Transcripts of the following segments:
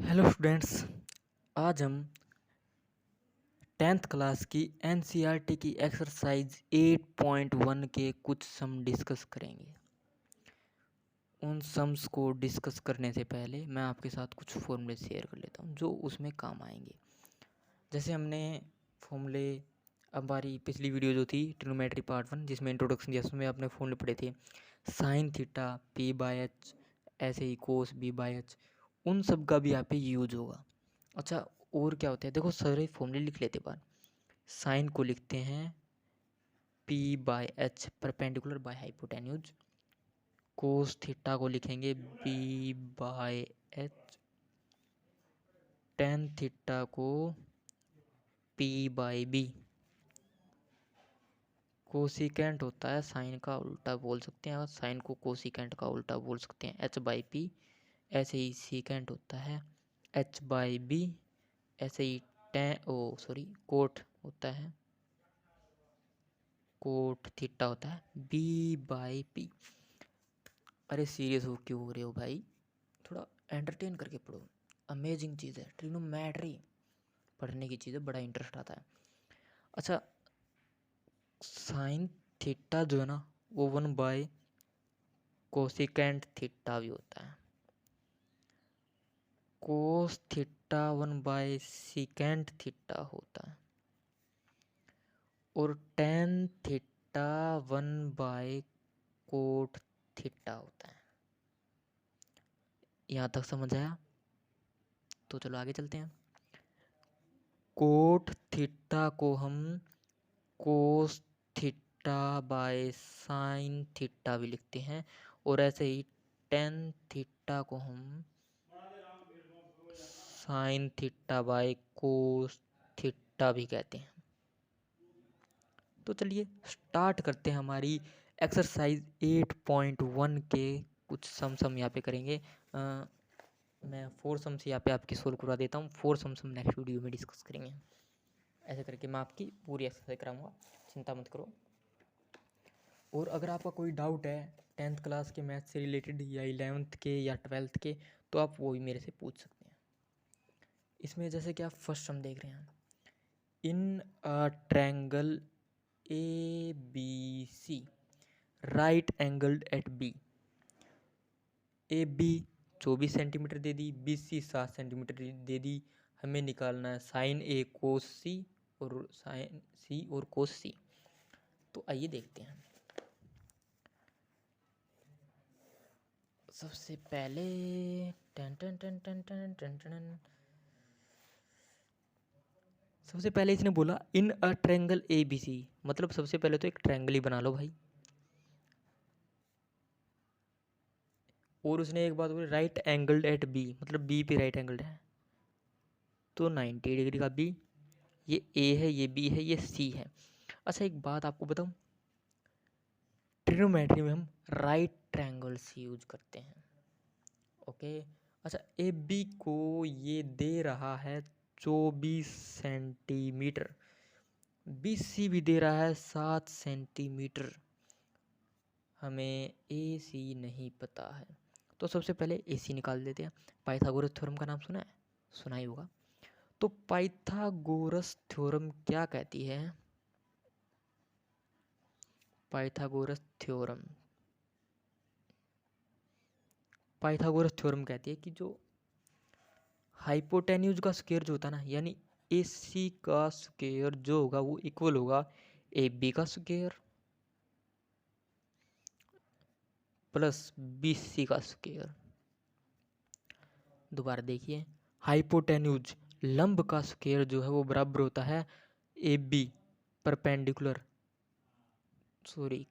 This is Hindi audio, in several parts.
Hello students. आज हम 10th क्लास की एनसीईआरटी की एक्सरसाइज 8.1 के कुछ सम डिस्कस करेंगे। उन सम्स को डिस्कस करने से पहले मैं आपके साथ कुछ फॉर्मूले शेयर कर लेता हूँ जो उसमें काम आएंगे। जैसे हमने फॉर्मूले हमारी पिछली वीडियो जो थी ट्रिग्नोमेट्री पार्ट 1 जिसमें इंट्रोडक्शन दिया उसमें अपने फॉर्मूले पढ़े थे sine theta P by H, ऐसे ही कोस बी बाय एच, उन सब का भी यहाँ पे यूज होगा। अच्छा, और क्या होता है देखो, सारे फॉर्मूले लिख लेते बार। साइन को लिखते हैं P by H perpendicular by hypotenuse. Cos theta को लिखेंगे B by H. Tan theta को पी बाय बी। कोसिकेंट होता है साइन का उल्टा बोल सकते हैं, और साइन को कोसिकेंट का उल्टा बोल सकते हैं एच बाई पी। ऐसे ही सीकेंट होता है एच बाई बी। ऐसे ही कोट होता है, कोट थीटा होता है बी बाई पी। अरे सीरियस हो क्यों हो रहे हो भाई, थोड़ा एंटरटेन करके पढ़ो। अमेजिंग चीज़ है ट्रिग्नोमेट्री, पढ़ने की चीज़ है, बड़ा इंटरेस्ट आता है। अच्छा, साइन थीटा जो है ना वो 1 बाय कोसिकेंट थीटा भी होता है। Cos theta 1 by secant theta होता है। और tan theta 1 by cot theta होता है। यहाँ तक समझ आया? तो चलो आगे चलते हैं। कोट थीटा को हम cos theta by sine theta भी लिखते हैं, और ऐसे ही टेन थीटा को हम sine theta by cos theta भी कहते हैं। तो चलिए स्टार्ट करते हैं हमारी एक्सरसाइज 8.1 के कुछ सम यहाँ पे करेंगे। मैं 4 सम्स यहाँ पे आपकी सोल्व करवा देता हूँ। 4 सम्स हम नेक्स्ट वीडियो में डिस्कस करेंगे। ऐसे करके मैं आपकी पूरी एक्सरसाइज कराऊंगा, चिंता मत करो। और अगर आपका कोई डाउट है 10th क्लास के मैथ से रिलेटेड या 11th के या 12th के, तो आप वो भी मेरे से पूछ सकते हैं। इसमें जैसे कि आप फर्स्ट सम देख रहे हैं, in a triangle A B C right angled at B. A B 24 centimetre दे दी, बी सी 7 सेंटीमीटर दे दी। हमें निकालना है साइन ए कोस सी और साइन सी और कोस सी। तो आइए देखते हैं। सबसे पहले टन टन टन टन टन टन टन सबसे पहले इसने बोला इन अ ट्रायंगल ए बी सी, मतलब सबसे पहले तो एक ट्रायंगल ही बना लो भाई। और उसने एक बात बोली राइट एंगल्ड एट बी, मतलब बी पे राइट एंगल्ड है तो 90 डिग्री का बी। ये ए है, ये बी है, ये सी है। अच्छा एक बात आपको बताऊं, ट्रिग्नोमेट्री में हम राइट ट्रायंगल्स यूज करते हैं। ओके। अच्छा, ए बी को ये दे रहा है 24 सेंटीमीटर, बी सी भी दे रहा है 7 सेंटीमीटर। हमें ए सी नहीं पता है, तो सबसे पहले ए सी निकाल देते हैं। पाइथागोरस थ्योरम का नाम सुना है? सुना ही होगा। तो पाइथागोरस थ्योरम क्या कहती है? पाइथागोरस थ्योरम पाइथागोरस थ्योरम कहती है कि जो हाइपोटेन्यूज का स्क्वायर जो होता है ना, यानी ए सी का स्क्वायर जो होगा वो इक्वल होगा ए बी का स्क्वायर प्लस बी सी का स्क्वायर। दोबारा देखिए, हाइपोटेन्यूज लंब का स्क्वायर जो है वो बराबर होता है ए बी परपेंडिकुलर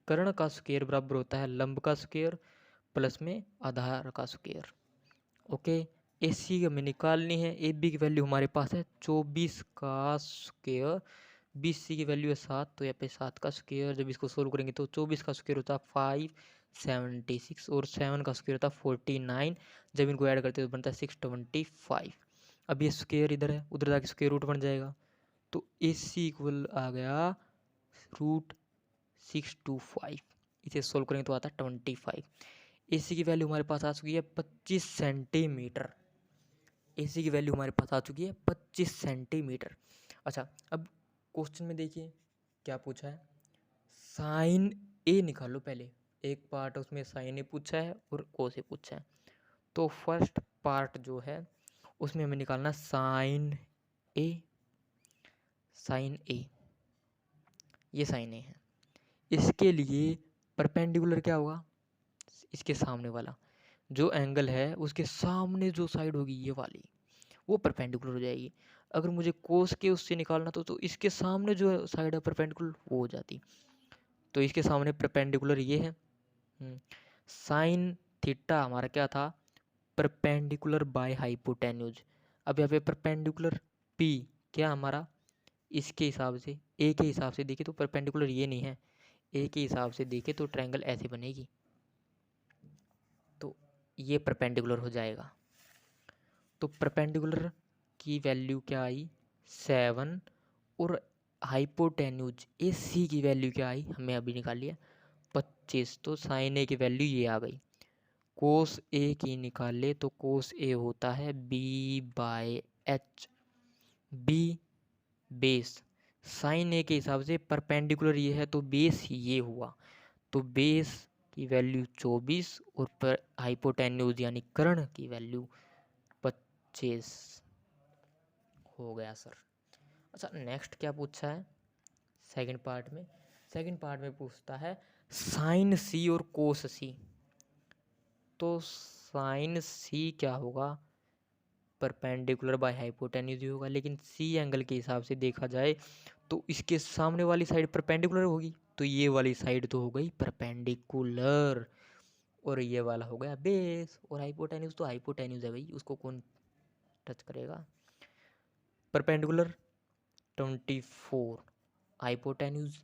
कर्ण का स्क्वायर बराबर होता है लंब का स्क्वायर प्लस में आधार का स्क्वायर। ओके। ए सी हमें निकालनी है, ए बी की वैल्यू हमारे पास है 24 का स्क्वायर, बी सी की वैल्यू है 7, तो यहाँ पे 7 का स्क्वायर जब इसको सोल्व करेंगे तो 24 का स्क्वायर होता है 576 और 7 का स्क्वायर होता है 49। जब इनको ऐड करते हैं तो बनता है 625। अब ये स्क्वायर इधर है, उधर जाके स्क्वायर रूट बन जाएगा, तो ए सी इक्वल आ गया √625। इसे सोल्व करेंगे तो आता है 25। ए सी की वैल्यू हमारे पास आ चुकी है 25 सेंटीमीटर। AC की वैल्यू हमारे पास आ चुकी है 25 सेंटीमीटर। अच्छा, अब क्वेश्चन में देखिए क्या पूछा है, साइन ए निकालो पहले। एक पार्ट उसमें साइन ए पूछा है और कोस ए पूछा है। तो फर्स्ट पार्ट जो है उसमें हमें निकालना साइन ए। साइन ए, ये साइन ए है। इसके लिए परपेंडिकुलर क्या होगा, इसके सामने वाला जो एंगल है उसके सामने जो साइड होगी ये वाली, वो परपेंडिकुलर हो जाएगी। अगर मुझे कोस के उससे निकालना तो इसके सामने जो साइड है परपेंडिकुलर वो हो जाती। तो इसके सामने परपेंडिकुलर ये है। साइन थीटा हमारा क्या था, परपेंडिकुलर बाय हाइपोटेन्यूज। अब यहाँ पे परपेंडिकुलर पी क्या हमारा, इसके हिसाब से ए के हिसाब से देखे तो परपेंडिकुलर ये नहीं है, ए के हिसाब से देखे तो ट्रायंगल ऐसे बनेगी, तो ये परपेंडिकुलर हो जाएगा। तो परपेंडिकुलर की वैल्यू क्या आई 7 और हाइपोटेन्यूज ए सी की वैल्यू क्या आई हमें अभी निकाल लिया 25। तो साइन ए की वैल्यू ये आ गई। कोस ए की निकाले तो कोस ए होता है B/H। बी बेस, साइन ए के हिसाब से परपेंडिकुलर ये है तो बेस ये हुआ, तो बेस की वैल्यू 24 और पर हाइपोटेन्यूज यानी कर्ण की वैल्यू 25 हो गया सर। अच्छा, नेक्स्ट क्या पूछा है सेकंड पार्ट में, सेकंड पार्ट में पूछता है साइन सी और कोस सी। तो साइन सी क्या होगा, परपेंडिकुलर बाय हाइपोटेन्यूज ही होगा, लेकिन सी एंगल के हिसाब से देखा जाए तो इसके सामने वाली साइड परपेंडिकुलर होगी, तो ये वाली साइड तो हो गई परपेंडिकुलर और ये वाला हो गया बेस। और हाइपोटेन्यूज तो हाइपोटेन्यूज है भाई, उसको कौन टच करेगा। परपेंडिकुलर 24, हाइपोटेन्यूज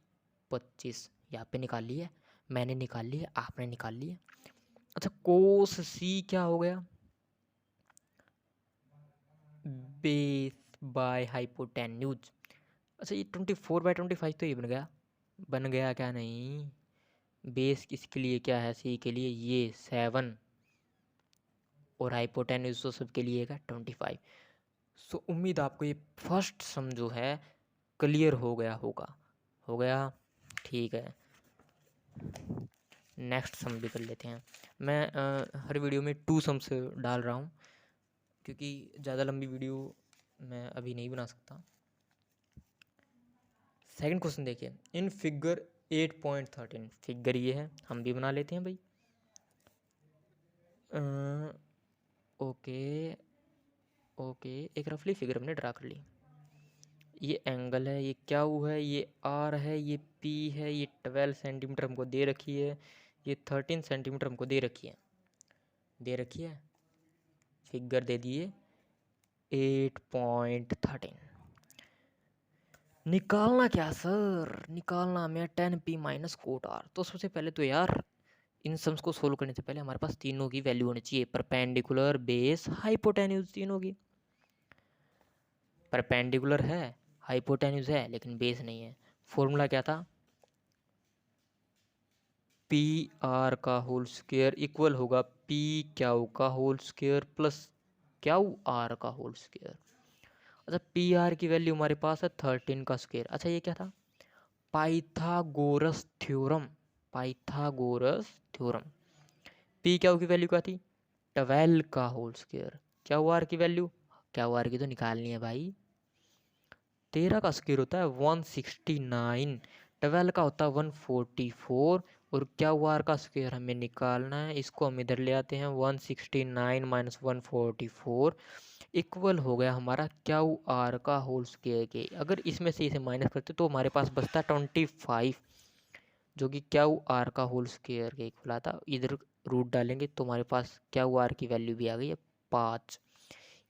25, यहाँ पे निकाल लिया, मैंने निकाल लिया, आपने निकाल लिया। अच्छा, कोस सी क्या हो गया, बेस बाय हाइपोटेन्यूज। अच्छा, ये 24/25 तो ये बन गया, बन गया क्या नहीं, बेस किसके लिए क्या है, सी के लिए ये 7 और हाइपोटेन्यूज तो सबके लिए है 25। सो उम्मीद आपको ये फर्स्ट सम जो है क्लियर हो गया होगा, हो गया, ठीक है। नेक्स्ट सम भी कर लेते हैं। मैं हर वीडियो में 2 सम्स डाल रहा हूँ क्योंकि ज़्यादा लंबी वीडियो मैं अभी नहीं बना सकता। सेकंड क्वेश्चन देखिए, इन फिगर 8.13, फिगर ये है, हम भी बना लेते हैं भाई। ओके ओके, एक रफली फिगर हमने ड्रा कर ली। ये एंगल है, ये क्या हुआ है, ये आर है, ये पी है, ये 12 सेंटीमीटर हमको दे रखी है, ये 13 सेंटीमीटर हमको दे रखी है, दे रखी है, फिगर दे दिए 8.13। निकालना क्या सर, निकालना हमें 10p माइनस कोट आर। तो सबसे पहले तो यार इन सम्स को सोल्व करने से पहले हमारे पास तीनों की वैल्यू होनी चाहिए, परपेंडिकुलर, बेस, हाइपोटेन्यूज, तीनों की। परपेंडिकुलर है, हाइपोटेन्यूज है, लेकिन बेस नहीं है। फॉर्मूला क्या था, पी आर का होल स्क्वायर इक्वल होगा पी क्यू का whole square plus Q R का होल स्क्वायर। अच्छा, पी आर की वैल्यू हमारे पास है 13 का स्क्वायर। अच्छा, ये क्या था, Pythagoras theorem, Pythagoras theorem. P Q की वैल्यू क्या थी 12 का होल स्क्वायर, क्यू आर की वैल्यू, क्यू आर की तो निकालनी है भाई, 13 का स्क्वायर होता है 169, 12 का होता है 144 और क्यू आर का स्क्वायर हमें निकालना है। इसको हम इधर ले आते हैं, 169 माइनस 144 इक्वल हो गया हमारा क्यू आर का होल स्क्वायर के। अगर इसमें से इसे माइनस करते तो हमारे पास बचता 25, जो कि क्यू आर का होल स्क्वायर के इक्वल आता। इधर रूट डालेंगे तो हमारे पास क्यू आर की वैल्यू भी आ गई है 5,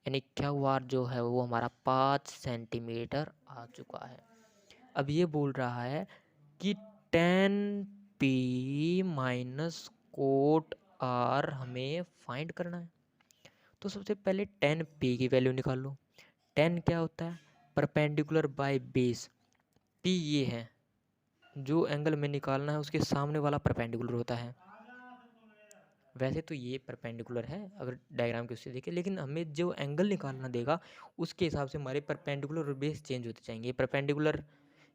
यानी क्यू आर जो है वो हमारा 5 सेंटीमीटर आ चुका है। अब ये बोल रहा है कि 10p माइनस कोट आर हमें फाइंड करना है। तो सबसे पहले 10p की वैल्यू निकाल लो। 10 क्या होता है, परपेंडिकुलर बाय बेस। p ये है, जो एंगल में निकालना है उसके सामने वाला परपेंडिकुलर होता है। वैसे तो ये परपेंडिकुलर है अगर डायग्राम के उससे देखें, लेकिन हमें जो एंगल निकालना देगा उसके हिसाब से हमारे परपेंडिकुलर और बेस चेंज होते जाएंगे। ये परपेंडिकुलर,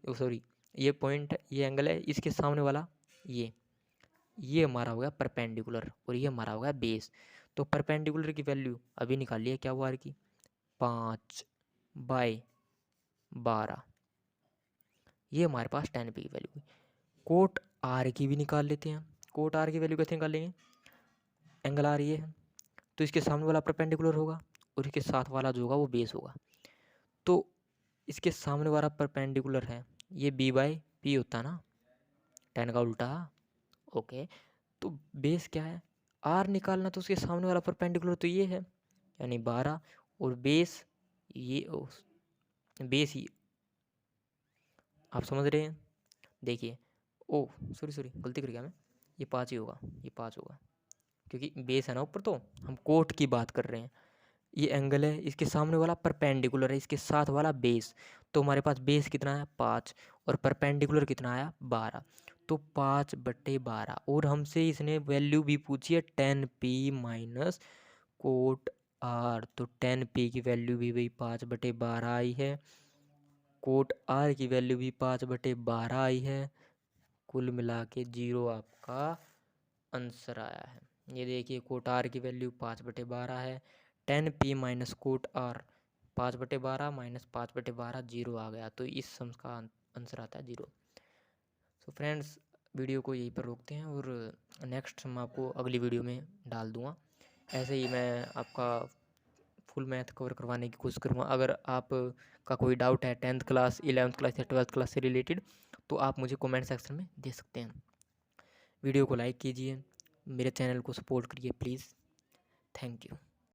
सॉरी, ये पॉइंट, ये एंगल है, इसके सामने वाला ये हमारा हो गया परपेंडिकुलर और ये हमारा हो गया बेस। तो परपेंडिकुलर की वैल्यू अभी निकालिए, क्या हुआ आर की, 5/12, ये हमारे पास 10p की वैल्यू। कोट आर की भी निकाल लेते हैं। कोट आर की वैल्यू कैसे निकालेंगे, एंगल आर ये है तो इसके सामने वाला परपेंडिकुलर होगा और इसके साथ वाला जो होगा वो बेस होगा। तो इसके सामने वाला परपेंडिकुलर है, ये b/p होता है ना, 10 का उल्टा। ओके, तो बेस क्या है, आर निकालना, तो उसके सामने वाला परपेंडिकुलर तो ये है यानी 12, और बेस ये बेस ही, आप समझ रहे हैं। देखिए, ओ सॉरी गलती कर गया मैं, ये 5 ही होगा, ये 5 होगा क्योंकि बेस है ना ऊपर, तो हम कोट की बात कर रहे हैं। ये एंगल है, इसके सामने वाला परपेंडिकुलर है, इसके साथ वाला बेस। तो हमारे पास बेस कितना है 5 और परपेंडिकुलर कितना आया 12, तो 5/12। और हमसे इसने वैल्यू भी पूछी है 10p माइनस कोट आर, तो 10p की वैल्यू भी वही 5/12 आई है, कोट आर की वैल्यू भी 5/12 आई है। कुल मिला के 0 आपका आंसर आया है। ये देखिए, कोट आर की वैल्यू 5/12 है, 10p minus cot R 5/12 minus 5/12 0 आ गया, तो इस सम का आंसर आता है 0। सो फ्रेंड्स, वीडियो को यहीं पर रोकते हैं और नेक्स्ट सम आपको अगली वीडियो में डाल दूँगा। ऐसे ही मैं आपका फुल मैथ कवर करवाने की कोशिश करूँगा। अगर आप का कोई डाउट है 10th क्लास, 11th क्लास या 12th क्लास से रिलेटेड, तो आप मुझे कमेंट सेक्शन में दे सकते हैं। वीडियो को लाइक कीजिए, मेरे चैनल को सपोर्ट करिए प्लीज़। Thank you.